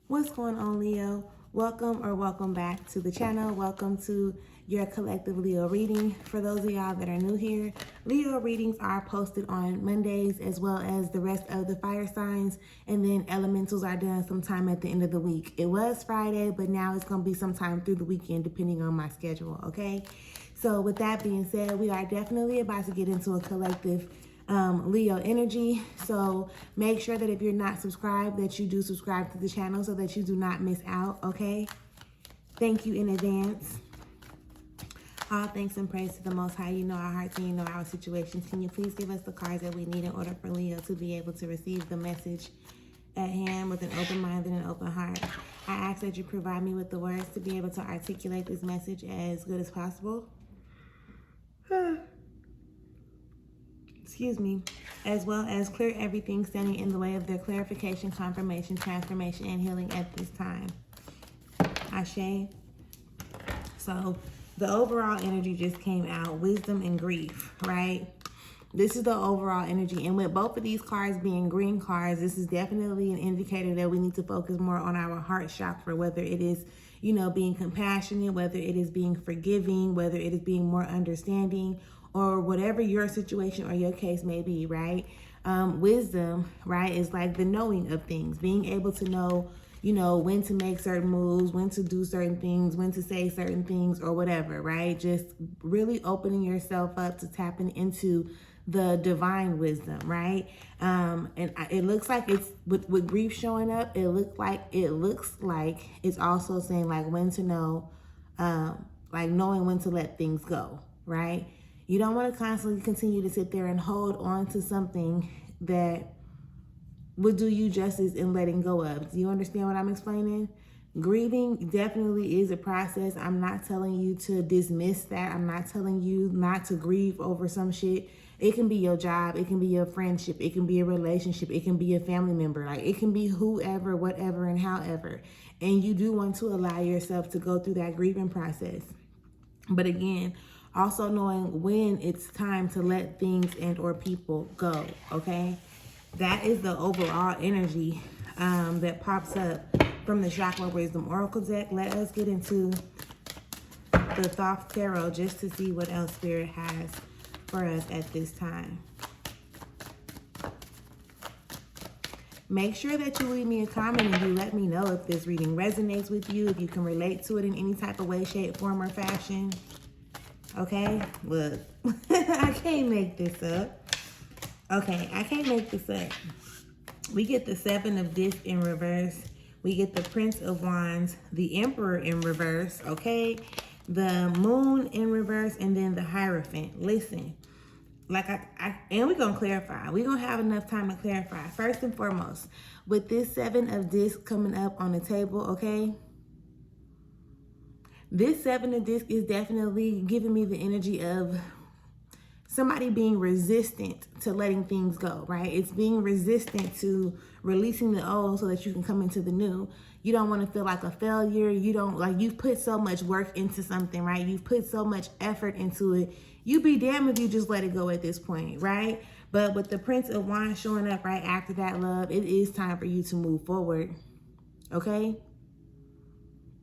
What's going on, Leo? Welcome back to the channel. Welcome to your collective Leo reading. For those of y'all that are new here, Leo readings are posted on Mondays as well as the rest of the fire signs, and then elementals are done sometime at the end of the week. It was Friday, but now it's going to be sometime through the weekend depending on my schedule, okay? So with that being said, we are definitely about to get into a collective Leo energy. So make sure that if you're not subscribed, that you do subscribe to the channel so that you do not miss out, okay? Thank you in advance. All thanks and praise to the Most High. You know our hearts and you know our situations. Can you please give us the cards that we need in order for Leo to be able to receive the message at hand with an open mind and an open heart? I ask that you provide me with the words to be able to articulate this message as good as possible. Excuse me, as well as clear everything standing in the way of their clarification, confirmation, transformation, and healing at this time. Ashe. So the overall energy just came out, wisdom and grief, right? This is the overall energy. And with both of these cards being green cards, this is definitely an indicator that we need to focus more on our heart chakra, whether it is, being compassionate, whether it is being forgiving, whether it is being more understanding, or whatever your situation or your case may be, right? Wisdom, right, is like the knowing of things, being able to know, when to make certain moves, when to do certain things, when to say certain things or whatever, right? Just really opening yourself up to tapping into the divine wisdom, right? And it looks like it's with grief showing up, it looks like it's also saying like when to know, like knowing when to let things go, right? You don't want to constantly continue to sit there and hold on to something that would do you justice in letting go of. Do you understand what I'm explaining? Grieving definitely is a process. I'm not telling you to dismiss that. I'm not telling you not to grieve over some shit. It can be your job. It can be your friendship. It can be a relationship. It can be a family member. Like it can be whoever, whatever, and however. And you do want to allow yourself to go through that grieving process. But again, also knowing when it's time to let things and or people go, okay? That is the overall energy that pops up from the Chakra Wisdom Oracle deck. Let us get into the Thoth Tarot just to see what else Spirit has for us at this time. Make sure that you leave me a comment and you let me know if this reading resonates with you, if you can relate to it in any type of way, shape, form, or fashion. Okay, look, I can't make this up. Okay, I can't make this up. We get the Seven of Discs in reverse. We get the Prince of Wands, the Emperor in reverse, okay? The Moon in reverse, and then the Hierophant. Listen, like and we're gonna clarify. We're gonna have enough time to clarify. First and foremost, with this Seven of Discs coming up on the table, okay? This Seven of Discs is definitely giving me the energy of somebody being resistant to letting things go, right? It's being resistant to releasing the old so that you can come into the new. You don't want to feel like a failure. You don't, like, you've put so much work into something, right? You've put so much effort into it. You be damned if you just let it go at this point, right? But with the Prince of Wands showing up right after that, love, it is time for you to move forward, okay?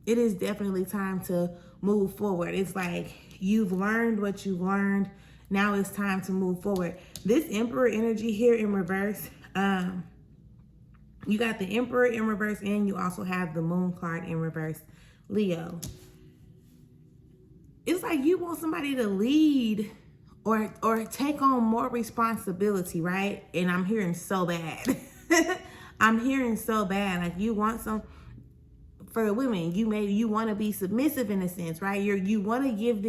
It is definitely time to move forward. It's like you've learned what you learned. Now it's time to move forward. This Emperor energy here in reverse, you got the Emperor in reverse and you also have the Moon card in reverse, Leo. It's like you want somebody to lead or take on more responsibility, right? And I'm hearing so bad. I'm hearing so bad. Like you want some... For women, you want to be submissive in a sense, right? You want to give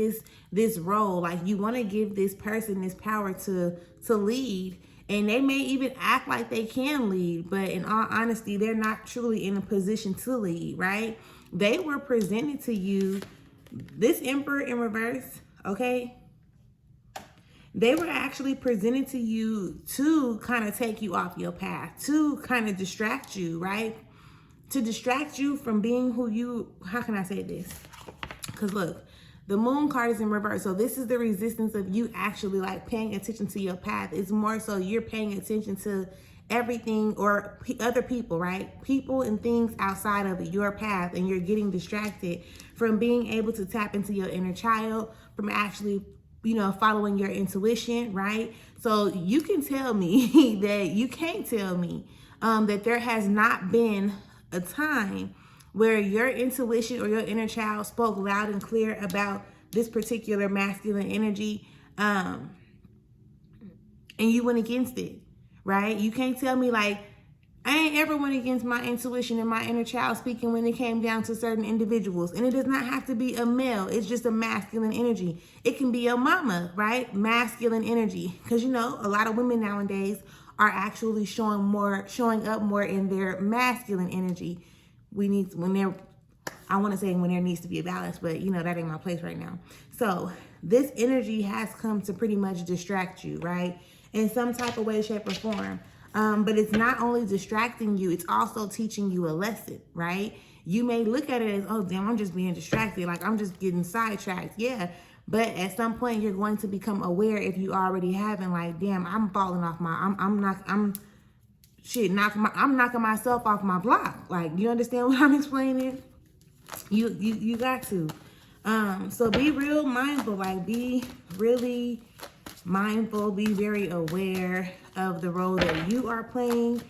this role, like you want to give this person this power to lead, and they may even act like they can lead, but in all honesty, they're not truly in a position to lead, right? They were presented to you, this Emperor in reverse, okay? They were actually presented to you to kind of take you off your path, to kind of distract you, right? To distract you from being who you, how can I say this? Because look, the Moon card is in reverse. So this is the resistance of you actually like paying attention to your path. It's more so you're paying attention to everything, or other people, right? People and things outside of your path, and you're getting distracted from being able to tap into your inner child, from actually, following your intuition, right? So you can tell me that you can't tell me that there has not been a time where your intuition or your inner child spoke loud and clear about this particular masculine energy, and you went against it, right? You can't tell me like, I ain't ever went against my intuition and my inner child speaking when it came down to certain individuals. And it does not have to be a male. It's just a masculine energy. It can be your mama, right? Masculine energy. Because, a lot of women nowadays are actually showing up more in their masculine energy. When there needs to be a balance, but that ain't my place right now. So this energy has come to pretty much distract you, right? In some type of way, shape, or form. But it's not only distracting you, it's also teaching you a lesson, right? You may look at it as, oh, damn, I'm just being distracted. Like, I'm just getting sidetracked. Yeah. But at some point, you're going to become aware, if you already haven't, like, damn, I'm falling off I'm knocking myself off my block. Like, you understand what I'm explaining? You got to. So be real mindful, like, be really mindful, be very aware of the role that you are playing.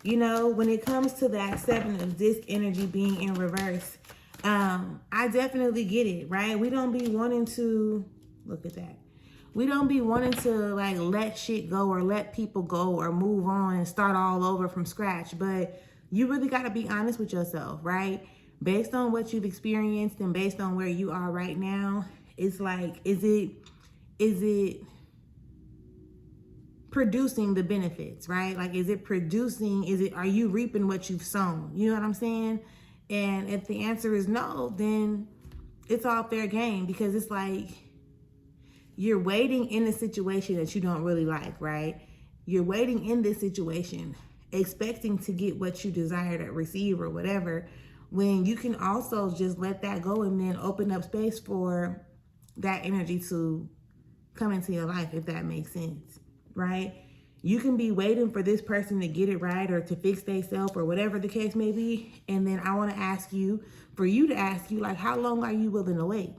When it comes to that 7 of disc energy being in reverse, I definitely get it, right? We don't be wanting to, look at that. We don't be wanting to like let shit go or let people go or move on and start all over from scratch. But you really got to be honest with yourself, right? Based on what you've experienced and based on where you are right now, it's like, is it producing the benefits, right? Like, are you reaping what you've sown? You know what I'm saying? And if the answer is no, then it's all fair game, because it's like you're waiting in a situation that you don't really like, right? You're waiting in this situation, expecting to get what you desire to receive or whatever, when you can also just let that go and then open up space for that energy to come into your life, if that makes sense, right? You can be waiting for this person to get it right or to fix themselves or whatever the case may be. And then I want to ask you, like, how long are you willing to wait?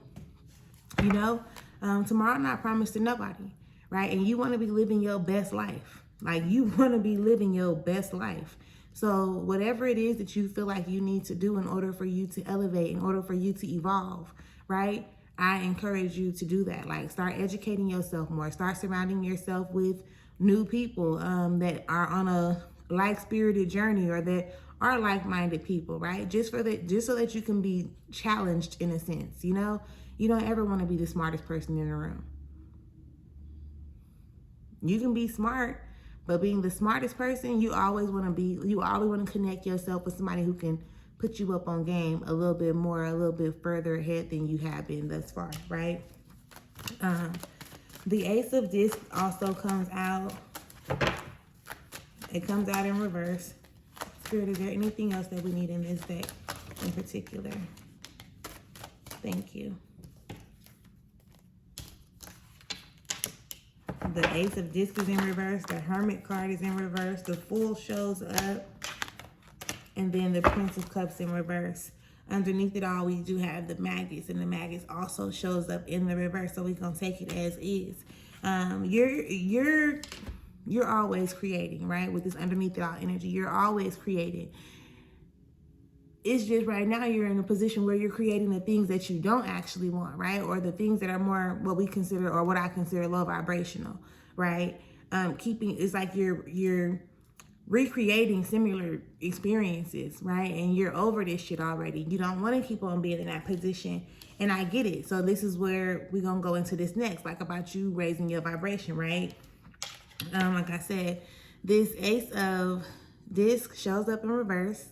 Tomorrow not promised to nobody, right? And you want to be living your best life. Like, you want to be living your best life. So whatever it is that you feel like you need to do in order for you to elevate, in order for you to evolve, right? I encourage you to do that. Like, start educating yourself more. Start surrounding yourself with new people that are on a like-spirited journey or that are like-minded people, right? Just so that you can be challenged in a sense, You don't ever want to be the smartest person in the room. You can be smart, but being the smartest person, you always want to connect yourself with somebody who can put you up on game a little bit more, a little bit further ahead than you have been thus far, right? The Ace of Discs also comes out. It comes out in reverse. Spirit, is there anything else that we need in this deck in particular? Thank you. The Ace of Discs is in reverse. The Hermit card is in reverse. The Fool shows up. And then the Prince of Cups in reverse. Underneath it all, we do have the Maggots, and the Maggots also shows up in the reverse. So we're gonna take it as is. You're always creating, right? With this underneath it all energy, you're always creating. It's just right now you're in a position where you're creating the things that you don't actually want, right? Or the things that are more what I consider low vibrational, right? It's like you're recreating similar experiences, right? And you're over this shit already. You don't want to keep on being in that position. And I get it. So this is where we're going to go into this next, like about you raising your vibration, right? Like I said, this Ace of Discs shows up in reverse.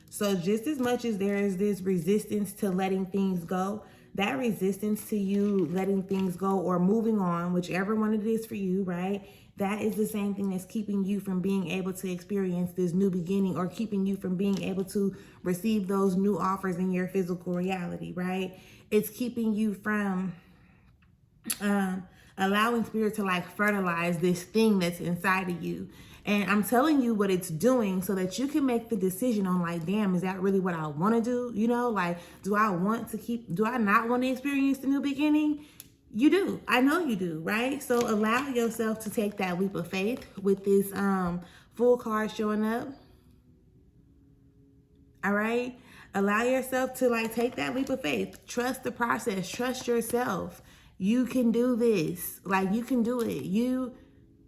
So just as much as there is this resistance to letting things go, that resistance to you letting things go or moving on, whichever one it is for you, right? That is the same thing that's keeping you from being able to experience this new beginning or keeping you from being able to receive those new offers in your physical reality, right? It's keeping you from allowing spirit to like fertilize this thing that's inside of you. And I'm telling you what it's doing so that you can make the decision on like, damn, is that really what I want to do? You know, like, do I not want to experience the new beginning? You do. I know you do, right? So allow yourself to take that leap of faith with this full card showing up. All right? Allow yourself to like take that leap of faith. Trust the process. Trust yourself. You can do this. Like, you can do it. You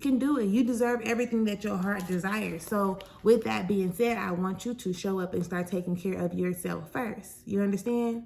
can do it. You deserve everything that your heart desires. So with that being said, I want you to show up and start taking care of yourself first. You understand?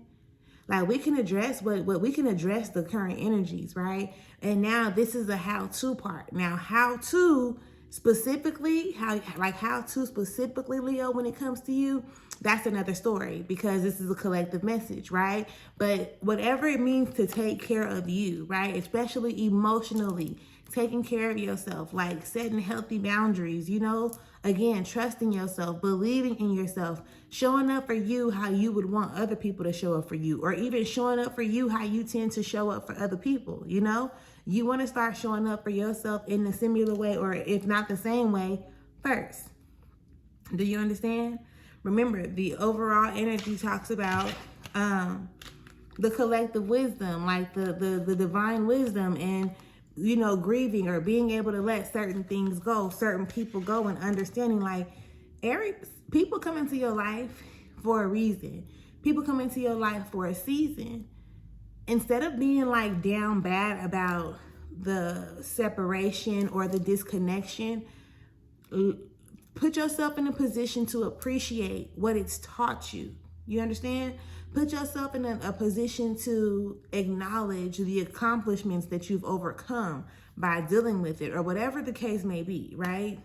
Like, we can address what we can address the current energies, right? And now this is the how-to part. Now, how to specifically, Leo, when it comes to you, that's another story, because this is a collective message, right? But whatever it means to take care of you, right? Especially emotionally, taking care of yourself, like setting healthy boundaries, you know, again, trusting yourself, believing in yourself, showing up for you how you would want other people to show up for you, or even showing up for you how you tend to show up for other people. You know, you want to start showing up for yourself in a similar way, or if not the same way, first. Do you understand? Remember, the overall energy talks about the collective wisdom, like the divine wisdom, and you know, grieving or being able to let certain things go, certain people go, and understanding like people come into your life for a reason. People come into your life for a season. Instead of being like down bad about the separation or the disconnection, put yourself in a position to appreciate what it's taught you. You understand? Put yourself in a position to acknowledge the accomplishments that you've overcome by dealing with it, or whatever the case may be, right?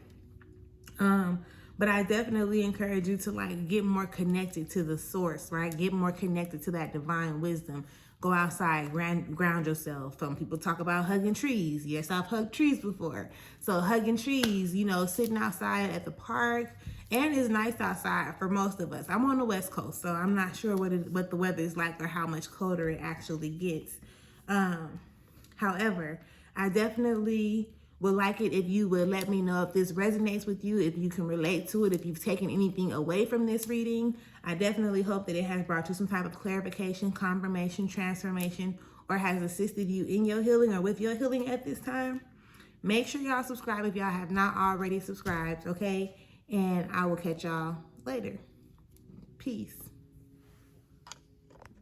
But I definitely encourage you to like get more connected to the source, right? Get more connected to that divine wisdom. Go outside, ground yourself. Some people talk about hugging trees. Yes, I've hugged trees before. So hugging trees, you know, sitting outside at the park, and it's nice outside for most of us. I'm on the West Coast, so I'm not sure what the weather is like or how much colder it actually gets. However, I definitely would like it if you would let me know if this resonates with you, if you can relate to it, if you've taken anything away from this reading. I definitely hope that it has brought you some type of clarification, confirmation, transformation, or has assisted you in your healing or with your healing at this time. Make sure y'all subscribe if y'all have not already subscribed, okay? And I will catch y'all later. Peace.